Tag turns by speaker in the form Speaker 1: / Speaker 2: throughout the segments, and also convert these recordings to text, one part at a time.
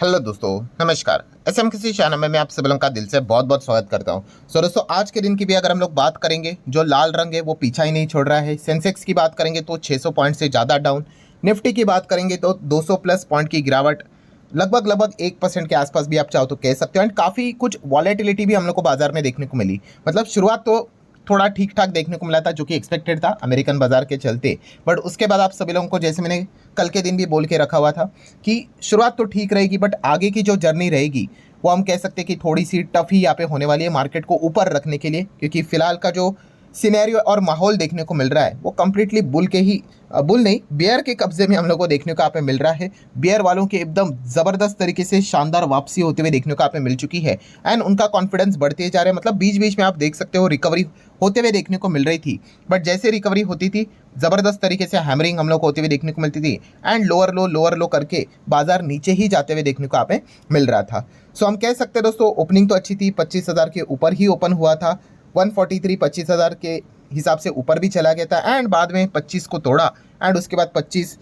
Speaker 1: Hello दोस्तों, नमस्कार। SM किसी चैनल में मैं आप सभी लोगों का दिल से बहुत बहुत स्वागत करता हूं। दोस्तों, आज के दिन की भी अगर हम लोग बात करेंगे, जो लाल रंग है वो पीछा ही नहीं छोड़ रहा है। सेंसेक्स की बात करेंगे तो 600 पॉइंट से ज़्यादा डाउन। निफ्टी की बात करेंगे तो 200 प्लस पॉइंट की गिरावट, लगभग 1% के आसपास भी आप चाहो तो कह सकते हो। एंड काफ़ी कुछ वॉलेटिलिटी भी हम लोग को बाजार में देखने को मिली। मतलब शुरुआत तो थोड़ा ठीक ठाक देखने को मिला था, जो कि एक्सपेक्टेड था अमेरिकन बाजार के चलते। बट उसके बाद आप सभी लोगों को, जैसे मैंने कल के दिन भी बोल के रखा हुआ था, कि शुरुआत तो ठीक रहेगी बट आगे की जो जर्नी रहेगी वो हम कह सकते हैं कि थोड़ी सी टफ ही यहाँ पे होने वाली है मार्केट को ऊपर रखने के लिए। क्योंकि फिलहाल का जो सिनेरियो और माहौल देखने को मिल रहा है वो कंप्लीटली बुल के ही, बुल नहीं, बियर के कब्जे में हम लोग को देखने को यहाँ पे मिल रहा है। बियर वालों के एकदम ज़बरदस्त तरीके से शानदार वापसी होते हुए देखने को यहाँ पे मिल चुकी है। एंड उनका कॉन्फिडेंस बढ़ते जा रहा है। मतलब बीच बीच में आप देख सकते हो रिकवरी होते हुए देखने को मिल रही थी, बट जैसे रिकवरी होती थी ज़बरदस्त तरीके से हैमरिंग हम लोग को होते हुए देखने को मिलती थी। एंड लोअर लो करके बाजार नीचे ही जाते हुए देखने को यहाँ पे मिल रहा था। सो हम कह सकते हैं दोस्तों, ओपनिंग तो अच्छी थी, 25,000 के ऊपर ही ओपन हुआ था। 143 25,000 के हिसाब से ऊपर भी चला गया था। एंड बाद में 25 को तोड़ा। एंड उसके बाद 25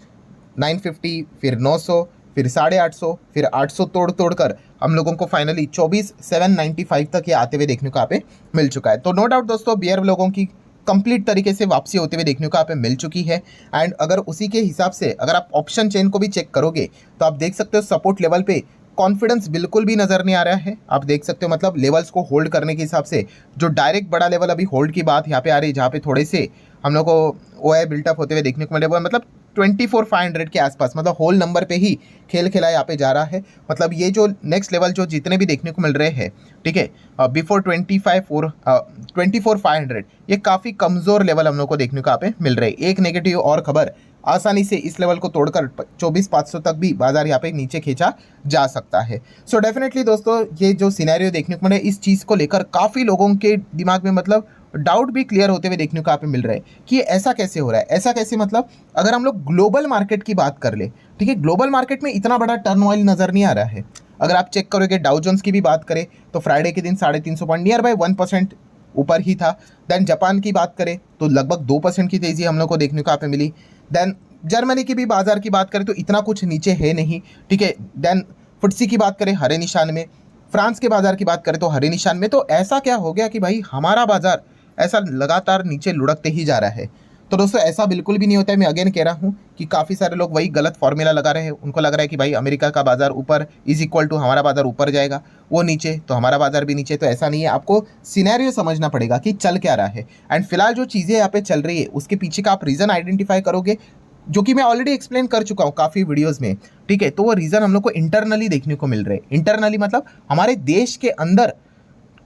Speaker 1: 950, फिर 900, फिर 850, फिर 800 तोड़ कर हम लोगों को फाइनली 24 795 तक ये आते हुए देखने को यहाँ पे मिल चुका है। तो नो डाउट दोस्तों, बियर लोगों की कंप्लीट तरीके से वापसी होते हुए देखने को यहाँ पे मिल चुकी है। एंड अगर उसी के हिसाब से अगर आप ऑप्शन चेन को भी चेक करोगे तो आप देख सकते हो सपोर्ट लेवल पे कॉन्फिडेंस बिल्कुल भी नज़र नहीं आ रहा है। आप देख सकते हो, मतलब लेवल्स को होल्ड करने के हिसाब से जो डायरेक्ट बड़ा लेवल अभी होल्ड की बात यहाँ पे आ रही है, जहाँ पे थोड़े से हम लोग को ओआई बिल्टअप होते हुए देखने को मिले, वो मतलब 24,500 के आसपास, मतलब होल नंबर पे ही खेल खेला यहाँ पे जा रहा है। मतलब ये जो नेक्स्ट लेवल जो जितने भी देखने को मिल रहे हैं, ठीक है, बिफोर 24,500, ये काफ़ी कमज़ोर लेवल हम लोग को देखने को यहाँ पे मिल रहे हैं। एक नेगेटिव और खबर, आसानी से इस लेवल को तोड़कर 24,500 तक भी बाजार यहाँ पे नीचे खींचा जा सकता है। सो डेफिनेटली दोस्तों, ये जो सिनेरियो देखने को मिले, इस चीज़ को लेकर काफ़ी लोगों के दिमाग में मतलब डाउट भी क्लियर होते हुए देखने को यहाँ पे मिल रहा है कि ऐसा कैसे हो रहा है, ऐसा कैसे। मतलब अगर हम लोग ग्लोबल मार्केट की बात कर ले, ठीक है, ग्लोबल मार्केट में इतना बड़ा टर्नऑइल नज़र नहीं आ रहा है। अगर आप चेक करोगे, डाउ जोन्स की भी बात करें तो फ्राइडे के दिन 350 पॉइंट, नियर बाय 1% ऊपर ही था। देन जापान की बात करें तो लगभग 2% की तेज़ी हम लोग को देखने को यहाँ पे मिली। देन जर्मनी की भी बाजार की बात करें तो इतना कुछ नीचे है नहीं, ठीक है। देन फुट्सी की बात करें हरे निशान में, फ्रांस के बाजार की बात करें तो हरे निशान में। तो ऐसा क्या हो गया कि भाई हमारा बाजार ऐसा लगातार नीचे लुढ़कते ही जा रहा है। तो दोस्तों, ऐसा बिल्कुल भी नहीं होता है। मैं अगेन कह रहा हूँ कि काफ़ी सारे लोग वही गलत फॉर्मूला लगा रहे हैं। उनको लग रहा है कि भाई अमेरिका का बाजार ऊपर इज इक्वल टू हमारा बाजार ऊपर जाएगा, वो नीचे तो हमारा बाजार भी नीचे। तो ऐसा नहीं है, आपको सिनेरियो समझना पड़ेगा कि चल क्या रहा है। एंड फिलहाल जो चीज़ें यहाँ पे चल रही है उसके पीछे का आप रीज़न आइडेंटिफाई करोगे, जो कि मैं ऑलरेडी एक्सप्लेन कर चुका हूँ काफ़ी वीडियोस में, ठीक है। तो वो रीज़न हम लोग को इंटरनली देखने को मिल रहे हैं। इंटरनली मतलब हमारे देश के अंदर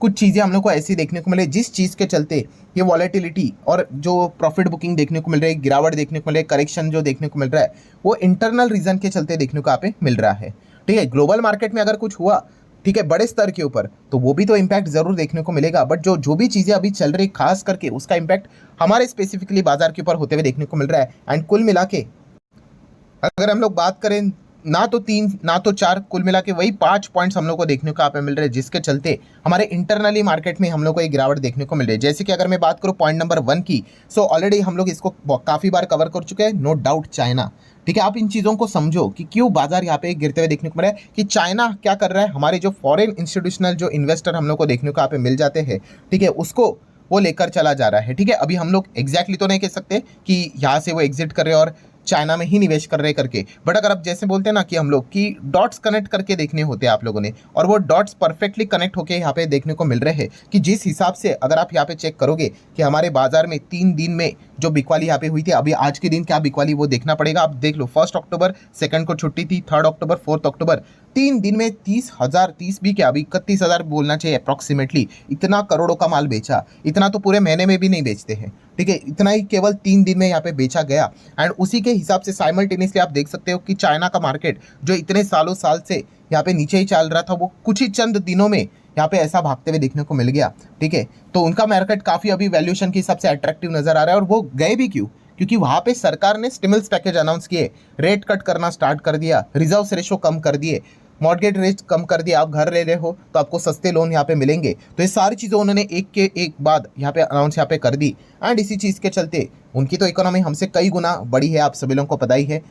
Speaker 1: कुछ चीज़ें हम लोग को ऐसी देखने को मिले, जिस चीज़ के चलते ये वॉलेटिलिटी और जो प्रॉफिट बुकिंग देखने को मिल रही है, गिरावट देखने को मिल रही है, करेक्शन जो देखने को मिल रहा है, वो इंटरनल रीज़न के चलते देखने को यहाँ पे मिल रहा है, ठीक है। ग्लोबल मार्केट में अगर कुछ हुआ, ठीक है, बड़े स्तर के ऊपर, तो वो भी तो इम्पैक्ट ज़रूर देखने को मिलेगा। बट जो भी चीज़ें अभी चल रही, खास करके उसका इम्पैक्ट हमारे स्पेसिफिकली बाजार के ऊपर होते हुए देखने को मिल रहा है। एंड कुल मिला के अगर हम लोग बात करें, ना तो 3 ना तो 4, कुल मिला के वही 5 पॉइंट्स हम लोग को देखने को यहाँ पे मिल रहे हैं, जिसके चलते हमारे इंटरनली मार्केट में हम लोग को एक गिरावट देखने को मिल रही है। जैसे कि अगर मैं बात करूँ पॉइंट नंबर 1 की, सो ऑलरेडी हम लोग इसको काफ़ी बार कवर कर चुके हैं, नो डाउट चाइना, ठीक है। आप इन चीज़ों को समझो कि क्यों बाजार यहाँ पे गिरते हुए देखने को मिल रहा है, कि चाइना क्या कर रहा है, हमारे जो फॉरेन इंस्टीट्यूशनल जो इन्वेस्टर हम लोग को देखने को यहाँ पे मिल जाते हैं, ठीक है, उसको वो लेकर चला जा रहा है, ठीक है। अभी हम लोग एग्जैक्टली तो नहीं कह सकते कि यहाँ से वो एग्जिट कर रहे हैं और चाइना में ही निवेश कर रहे करके, बट अगर आप जैसे बोलते हैं ना कि हम लोग की डॉट्स कनेक्ट करके देखने होते हैं आप लोगों ने, और वो डॉट्स परफेक्टली कनेक्ट होके यहाँ पे देखने को मिल रहे हैं कि जिस हिसाब से अगर आप यहाँ पे चेक करोगे कि हमारे बाजार में 3 दिन में जो बिकवाली यहाँ पे हुई थी, अभी आज के दिन क्या बिकवाली वो देखना पड़ेगा। आप देख लो, 1 अक्टूबर, 2 को छुट्टी थी, 3 अक्टूबर, 4 अक्टूबर, 3 दिन में 30,000, 30 भी क्या, अभी 31,000 बोलना चाहिए अप्रॉक्सीमेटली, इतना करोड़ों का माल बेचा। इतना तो पूरे महीने में भी नहीं बेचते हैं, ठीक है, इतना ही केवल 3 दिन में यहाँ पे बेचा गया। एंड उसी के हिसाब से साइमल्टेनियसली आप देख सकते हो कि चाइना का मार्केट जो इतने साल से यहाँ पे नीचे ही चल रहा था, वो कुछ ही चंद दिनों में यहाँ पे ऐसा भागते हुए देखने को मिल गया, ठीक है। तो उनका मार्केट काफ़ी अभी वैल्यूएशन के हिसाब से अट्रैक्टिव नजर आ रहा है। और वो गए भी क्यों? क्योंकि वहाँ पे सरकार ने स्टिमुलस पैकेज अनाउंस किए, रेट कट करना स्टार्ट कर दिया, रिजर्व रेशो कम कर दिए, मॉर्गेज रेट कम कर दिया। आप घर ले रहे हो तो आपको सस्ते लोन यहाँ पे मिलेंगे। तो ये सारी चीज़ें उन्होंने एक के एक बाद यहाँ पे अनाउंस यहाँ पे कर दी। एंड इसी चीज़ के चलते उनकी तो इकोनॉमी हमसे कई गुना बड़ी है, आप सभी लोगों को पता ही है।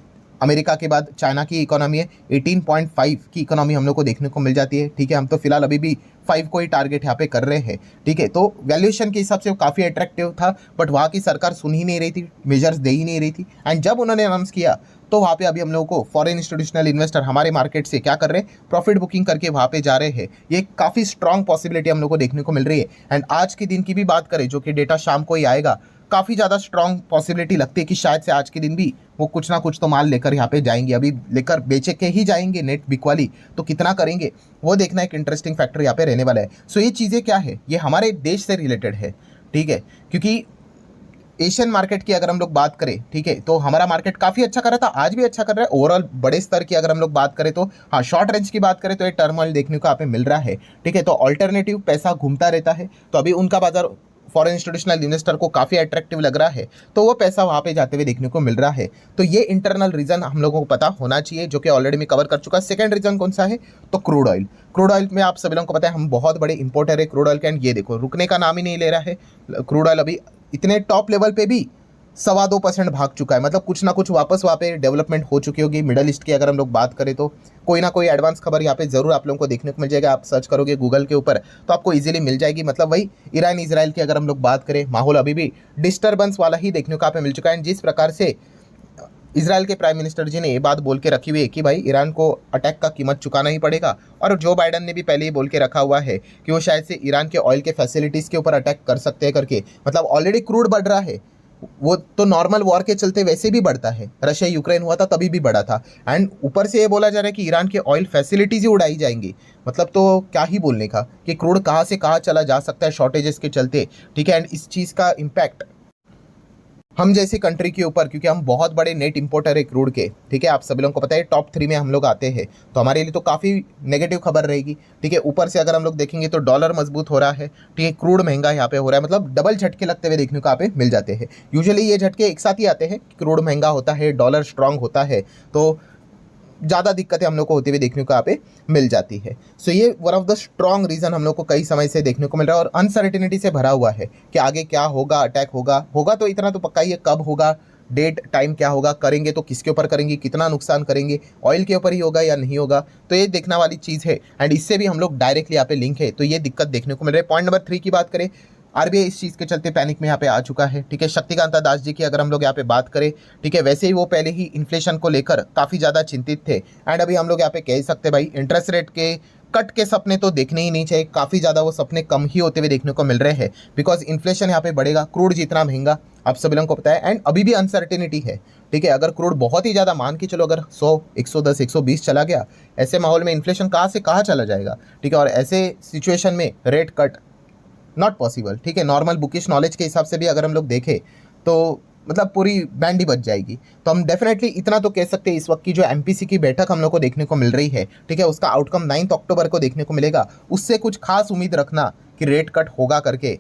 Speaker 1: अमेरिका के बाद चाइना की इकोनॉमी है, 18.5 की इकोनॉमी हम लोग को देखने को मिल जाती है। ठीक है, हम तो फिलहाल अभी भी 5 को ही टारगेट यहाँ पे कर रहे हैं। ठीक है, तो वैल्यूएशन के हिसाब से वो काफ़ी अट्रैक्टिव था, बट वहाँ की सरकार सुन ही नहीं रही थी, मेजर्स दे ही नहीं रही थी। एंड जब उन्होंने अनाउंस किया तो वहाँ पे अभी हम लोगों को फॉरेन इंस्टीट्यूशनल इन्वेस्टर हमारे मार्केट से क्या कर रहे हैं, प्रॉफिट बुकिंग करके वहाँ पे जा रहे हैं। ये काफ़ी स्ट्रॉन्ग पॉसिबिलिटी हम लोग को देखने को मिल रही है। एंड आज के दिन की भी बात करें, जो कि डेटा शाम को ही आएगा, काफ़ी ज़्यादा स्ट्रॉन्ग पॉसिबिलिटी लगती है कि शायद से आज के दिन भी वो कुछ ना कुछ तो माल लेकर यहाँ पे जाएंगे। अभी लेकर बेचे के ही जाएंगे नेट बिक वाली, तो कितना करेंगे वो देखना एक इंटरेस्टिंग फैक्टर यहाँ पे रहने वाला है। सो ये चीज़ें क्या है, ये हमारे देश से रिलेटेड है। ठीक है, क्योंकि एशियन मार्केट की अगर हम लोग बात करें, ठीक है, तो हमारा मार्केट काफ़ी अच्छा कर रहा था, आज भी अच्छा कर रहा है। ओवरऑल बड़े स्तर की अगर हम लोग बात करें तो हाँ, शॉर्ट रेंज की बात करें तो ये टर्मोइल देखने को यहाँ पे मिल रहा है। ठीक है, तो ऑल्टरनेटिव पैसा घूमता रहता है, तो अभी उनका बाजार फॉरेन इंस्टीट्यूशनल इन्वेस्टर को काफ़ी अट्रैक्टिव लग रहा है, तो वो पैसा वहाँ पे जाते हुए देखने को मिल रहा है। तो ये इंटरनल रीज़न हम लोगों को पता होना चाहिए, जो कि ऑलरेडी मैं कवर कर चुका। सेकंड रीज़न कौन सा है, तो क्रूड ऑयल। क्रूड ऑयल में आप सभी लोगों को पता है हम बहुत बड़े इंपोर्टर है क्रूड ऑयल के, एंड ये देखो रुकने का नाम ही नहीं ले रहा है। क्रूड ऑयल अभी इतने टॉप लेवल पे भी 2.25% भाग चुका है, मतलब कुछ ना कुछ वापस वहाँ पे डेवलपमेंट हो चुकी होगी। मिडल ईस्ट की अगर हम लोग बात करें तो कोई ना कोई एडवांस खबर यहाँ पे ज़रूर आप लोगों को देखने को मिल जाएगा। आप सर्च करोगे गूगल के ऊपर तो आपको इजीली मिल जाएगी। मतलब वही ईरान इजराइल की अगर हम लोग बात करें, माहौल अभी भी डिस्टर्बेंस वाला ही देखने को यहाँ पे मिल चुका है। जिस प्रकार से इसराइल के प्राइम मिनिस्टर जी ने ये बात बोल के रखी हुई है कि भाई ईरान को अटैक का कीमत चुकाना ही पड़ेगा, और जो बाइडन ने भी पहले ही बोल के रखा हुआ है कि वो शायद से ईरान के ऑयल के फैसिलिटीज़ के ऊपर अटैक कर सकते हैं करके। मतलब ऑलरेडी क्रूड बढ़ रहा है, वो तो नॉर्मल वॉर के चलते वैसे भी बढ़ता है, रशिया यूक्रेन हुआ था तभी भी बढ़ा था, एंड ऊपर से ये बोला जा रहा है कि ईरान के ऑयल फैसिलिटीज ही उड़ाई जाएंगी। मतलब तो क्या ही बोलने का कि क्रूड कहाँ से कहाँ चला जा सकता है शॉर्टेजेस के चलते। ठीक है, एंड इस चीज़ का इम्पैक्ट हम जैसी कंट्री के ऊपर, क्योंकि हम बहुत बड़े नेट इंपोर्टर है क्रूड के, ठीक है, आप सभी लोगों को पता है टॉप 3 में हम लोग आते हैं, तो हमारे लिए तो काफ़ी नेगेटिव खबर रहेगी। ठीक है, ऊपर से अगर हम लोग देखेंगे तो डॉलर मजबूत हो रहा है, ठीक है, क्रूड महंगा यहाँ पे हो रहा है, मतलब डबल झटके लगते हुए देखने को यहाँ पे मिल जाते हैं। यूजुअली ये झटके एक साथ ही आते हैं, क्रूड महंगा होता है, डॉलर स्ट्रांग होता है, तो ज़्यादा दिक्कतें हम लोग को होती हुई देखने को यहाँ पे मिल जाती है। सो ये one of the strong reason हम लोग को कई समय से देखने को मिल रहा है, और अनसर्टिनिटी से भरा हुआ है कि आगे क्या होगा, अटैक होगा तो इतना तो पक्का ही है, कब होगा, डेट टाइम क्या होगा, करेंगे तो किसके ऊपर करेंगे, कितना नुकसान करेंगे, ऑयल के ऊपर ही होगा या नहीं होगा, तो ये देखने वाली चीज़ है। एंड इससे भी हम लोग डायरेक्टली यहाँ पे लिंक है, तो ये दिक्कत देखने को मिल रही है। पॉइंट नंबर 3 की बात करें, आरबीआई इस चीज़ के चलते पैनिक में यहाँ पे आ चुका है। ठीक है, शक्तिकांता दास जी की अगर हम लोग यहाँ पे बात करें, ठीक है, वैसे ही वो पहले ही इन्फ्लेशन को लेकर काफ़ी ज़्यादा चिंतित थे, एंड अभी हम लोग यहाँ पे कह सकते हैं भाई इंटरेस्ट रेट के कट के सपने तो देखने ही नहीं चाहिए, काफ़ी ज़्यादा वो सपने कम ही होते हुए देखने को मिल रहे हैं, बिकॉज इन्फ्लेशन यहाँ पे बढ़ेगा, क्रूड जितना महंगा आप सभी लोगों को पता है, एंड अभी भी अनसर्टेनिटी है। ठीक है, अगर क्रूड बहुत ही ज़्यादा मान के चलो अगर 100, 110, 120 चला गया, ऐसे माहौल में इन्फ्लेशन कहाँ से कहाँ चला जाएगा। ठीक है, और ऐसे सिचुएशन में रेट कट नॉट पॉसिबल। ठीक है, नॉर्मल बुकिश नॉलेज के हिसाब से भी अगर हम लोग देखें तो मतलब पूरी बैंड ही बच जाएगी। तो हम डेफिनेटली इतना तो कह सकते हैं, इस वक्त की जो एमपीसी की बैठक हम लोग को देखने को मिल रही है, ठीक है, उसका आउटकम 9 अक्टूबर को देखने को मिलेगा। उससे कुछ खास उम्मीद रखना कि रेट कट होगा करके,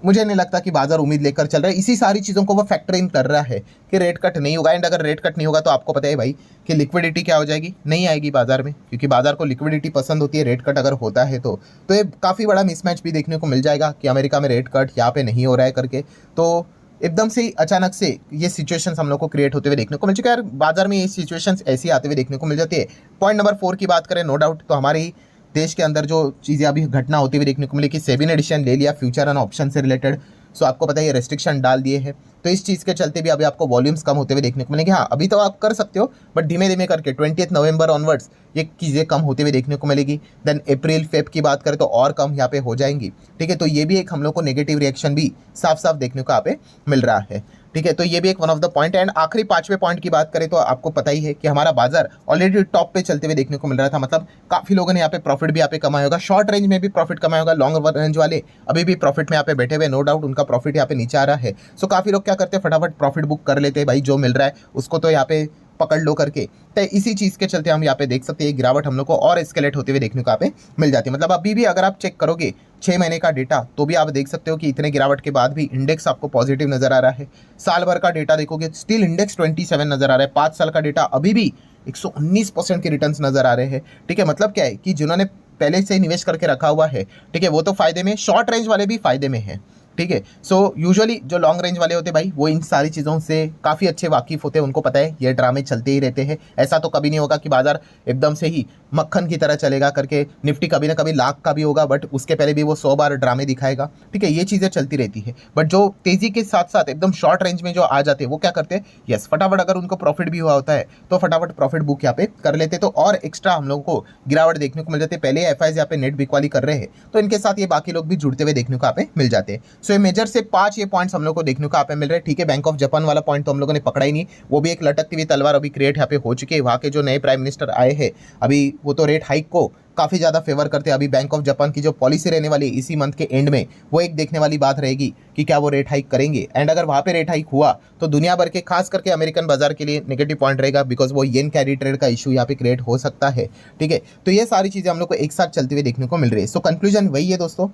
Speaker 1: मुझे नहीं लगता कि बाजार उम्मीद लेकर चल रहा है। इसी सारी चीज़ों को वो फैक्टर इन कर रहा है कि रेट कट नहीं होगा, एंड अगर रेट कट नहीं होगा तो आपको पता है भाई कि लिक्विडिटी क्या हो जाएगी, नहीं आएगी बाजार में, क्योंकि बाजार को लिक्विडिटी पसंद होती है। रेट कट अगर होता है तो ये काफ़ी बड़ा मिसमैच भी देखने को मिल जाएगा कि अमेरिका में रेट कट यहाँ पे नहीं हो रहा है करके, तो एकदम से अचानक से ये सिचुएशंस हम लोग को क्रिएट होते हुए देखने को मिल चुका है। यार बाजार में ये सिचुएशंस ऐसी आते हुए देखने को मिल जाती है। पॉइंट नंबर 4 की बात करें, नो डाउट तो हमारी देश के अंदर जो चीज़ें अभी घटना होती हुई देखने को मिली कि सेबी ने डिसीजन ले लिया फ्यूचर एंड ऑप्शन से रिलेटेड। सो आपको पता है ये रेस्ट्रिक्शन डाल दिए हैं, तो इस चीज़ के चलते भी अभी आपको वॉल्यूम्स कम होते हुए देखने को मिलेंगे। हाँ, अभी तो आप कर सकते हो, बट धीमे धीमे करके 20 नवंबर ऑनवर्ड्स ये चीज़ें कम होते हुए देखने को मिलेगी। देन अप्रैल फेब की बात करें तो और कम यहाँ पे हो जाएंगी। ठीक है, तो ये भी एक हम लोग को नेगेटिव रिएक्शन भी साफ साफ देखने को यहाँ पे मिल रहा है। ठीक है, तो ये भी एक one of the point. And आखिरी 5वें पॉइंट की बात करें तो आपको पता ही है कि हमारा बाजार ऑलरेडी टॉप पे चलते हुए देखने को मिल रहा था, मतलब काफ़ी लोगों ने यहाँ पे प्रॉफिट भी यहाँ पे कमाया होगा, शॉर्ट रेंज में भी प्रॉफिट कमाया होगा, लॉन्ग रेंज वाले अभी भी प्रॉफिट में यहाँ पे बैठे हुए, नो डाउट उनका प्रॉफिट यहाँ पे नीचे आ रहा है। सो काफ़ी लोग क्या करते हैं, फटाफट प्रॉफिट बुक कर लेते हैं, भाई जो मिल रहा है उसको तो यहाँ पे पकड़ लो करके। तो इसी चीज़ के चलते हम यहाँ पे देख सकते हैं गिरावट हम लोग को और एस्केलेट होते हुए देखने को यहाँ पे मिल जाती है। मतलब अभी भी अगर आप चेक करोगे 6 महीने का डेटा तो भी आप देख सकते हो कि इतने गिरावट के बाद भी इंडेक्स आपको पॉजिटिव नजर आ रहा है। साल भर का डेटा देखोगे स्टिल इंडेक्स 27 नजर आ रहा है। 5 साल का डेटा अभी भी 119% के रिटर्न्स नजर आ रहे हैं। ठीक है, मतलब क्या है कि जिन्होंने पहले से निवेश करके रखा हुआ है, ठीक है, वो तो फायदे में, शॉर्ट रेंज वाले भी फायदे में है। ठीक है। सो यूजुअली जो लॉन्ग रेंज वाले होते हैं भाई, वो इन सारी चीज़ों से काफ़ी अच्छे वाकिफ होते हैं, उनको पता है ये ड्रामे चलते ही रहते हैं। ऐसा तो कभी नहीं होगा कि बाजार एकदम से ही मक्खन की तरह चलेगा करके, निफ्टी कभी ना कभी लाख का भी होगा बट उसके पहले भी वो 100 बार ड्रामे दिखाएगा, ठीक है। ये चीज़ें चलती रहती है। बट जो तेजी के साथ साथ एकदम शॉर्ट रेंज में जो आ जाते हैं वो क्या करते हैं, यस फटाफट अगर उनको प्रॉफिट भी हुआ होता है तो फटाफट प्रॉफिट बुक यहाँ पे कर लेते, तो और एक्स्ट्रा हम लोगों को गिरावट देखने को मिल जाती है। पहले एफआईज यहाँ पे नेट बिकवाली कर रहे हैं तो इनके साथ ये बाकी लोग भी जुड़ते हुए देखने को यहाँ पे मिल जाते हैं। सो ये मेजर से 5 ये पॉइंट्स हम लोग को देखने को यहाँ पे मिल रहे हैं, ठीक है। बैंक ऑफ जापान वाला पॉइंट तो हम लोगों ने पकड़ा ही नहीं, वो भी एक लटकती हुई तलवार अभी क्रिएट यहाँ पे हो चुकी है। वहाँ के जो नए प्राइम मिनिस्टर आए हैं अभी, वो तो रेट हाइक को काफ़ी ज़्यादा फेवर करते हैं। अभी बैंक ऑफ जापान की जो पॉलिसी रहने वाली है इसी मंथ के एंड में, वो एक देखने वाली बात रहेगी कि क्या वो रेट हाइक करेंगे। एंड अगर वहाँ पे रेट हाइक हुआ तो दुनिया भर के खास करके अमेरिकन बाजार के लिए नेगेटिव पॉइंट रहेगा, बिकॉज वो येन कैरी ट्रेड का इशू यहाँ पे क्रिएट हो सकता है, ठीक है। तो ये सारी चीज़ें हम लोग को एक साथ चलते हुए देखने को मिल रही है। सो कंक्लूजन वही है दोस्तों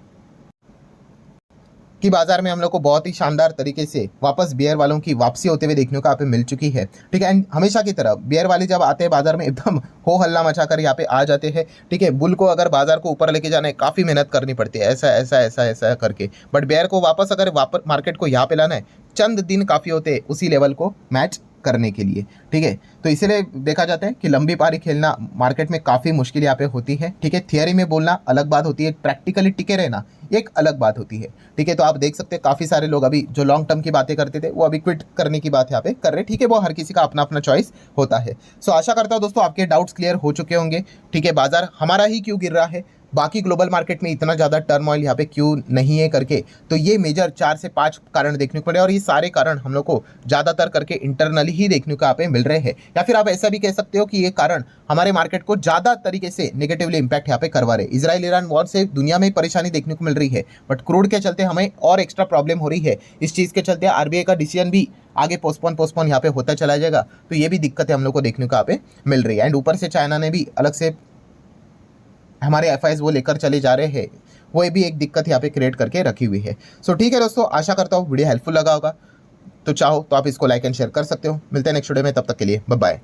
Speaker 1: कि बाजार में हम लोग को बहुत ही शानदार तरीके से वापस बियर वालों की वापसी होते हुए देखने को यहाँ पे मिल चुकी है, ठीक है। एंड हमेशा की तरह बियर वाले जब आते हैं बाजार में एकदम हो हल्ला मचाकर यहाँ पे आ जाते हैं, ठीक है। बुल को अगर बाजार को ऊपर लेके जाना है काफ़ी मेहनत करनी पड़ती है, ऐसा ऐसा ऐसा ऐसा करके, बट बियर को वापस अगर वापस मार्केट को यहाँ पे लाना है चंद दिन काफ़ी होते हैं उसी लेवल को मैच करने के लिए, ठीक है। तो इसीलिए देखा जाता है कि लंबी पारी खेलना मार्केट में काफ़ी मुश्किल यहाँ पे होती है, ठीक है। थियरी में बोलना अलग बात होती है, प्रैक्टिकली टिके रहना एक अलग बात होती है, ठीक है। तो आप देख सकते हैं काफ़ी सारे लोग अभी जो लॉन्ग टर्म की बातें करते थे वो अभी क्विट करने की बात यहाँ पे कर रहे हैं, ठीक है। वो हर किसी का अपना अपना चॉइस होता है। सो आशा करता हूँ दोस्तों आपके डाउट्स क्लियर हो चुके होंगे, ठीक है। बाजार हमारा ही क्यों गिर रहा है, बाकी ग्लोबल मार्केट में इतना ज़्यादा टर्मोइल यहाँ पे क्यों नहीं है करके, तो ये मेजर 4 से 5 कारण देखने को मिले और ये सारे कारण हम लोग को ज़्यादातर करके इंटरनली ही देखने को यहाँ पे मिल रहे हैं। या फिर आप ऐसा भी कह सकते हो कि ये कारण हमारे मार्केट को ज़्यादा तरीके से नेगेटिवली इंपैक्ट यहाँ पे करवा रहे। इजराइल ईरान वॉर से दुनिया में परेशानी देखने को मिल रही है, बट क्रूड के चलते हमें और एक्स्ट्रा प्रॉब्लम हो रही है। इस चीज़ के चलते आरबीआई का डिसीजन भी आगे पोस्टपोन यहाँ पे होता चला जाएगा, तो ये भी दिक्कतें हम लोग को देखने को यहाँ पे मिल रही है। एंड ऊपर से चाइना ने भी अलग से हमारे एफआईज वो लेकर चले जा रहे हैं, वो भी एक दिक्कत यहाँ पे क्रिएट करके रखी हुई है। सो ठीक है दोस्तों, आशा करता हूँ वीडियो हेल्पफुल लगा होगा, तो चाहो तो आप इसको लाइक एंड शेयर कर सकते हो। मिलते हैं नेक्स्ट वीडियो में, तब तक के लिए बाय बाय।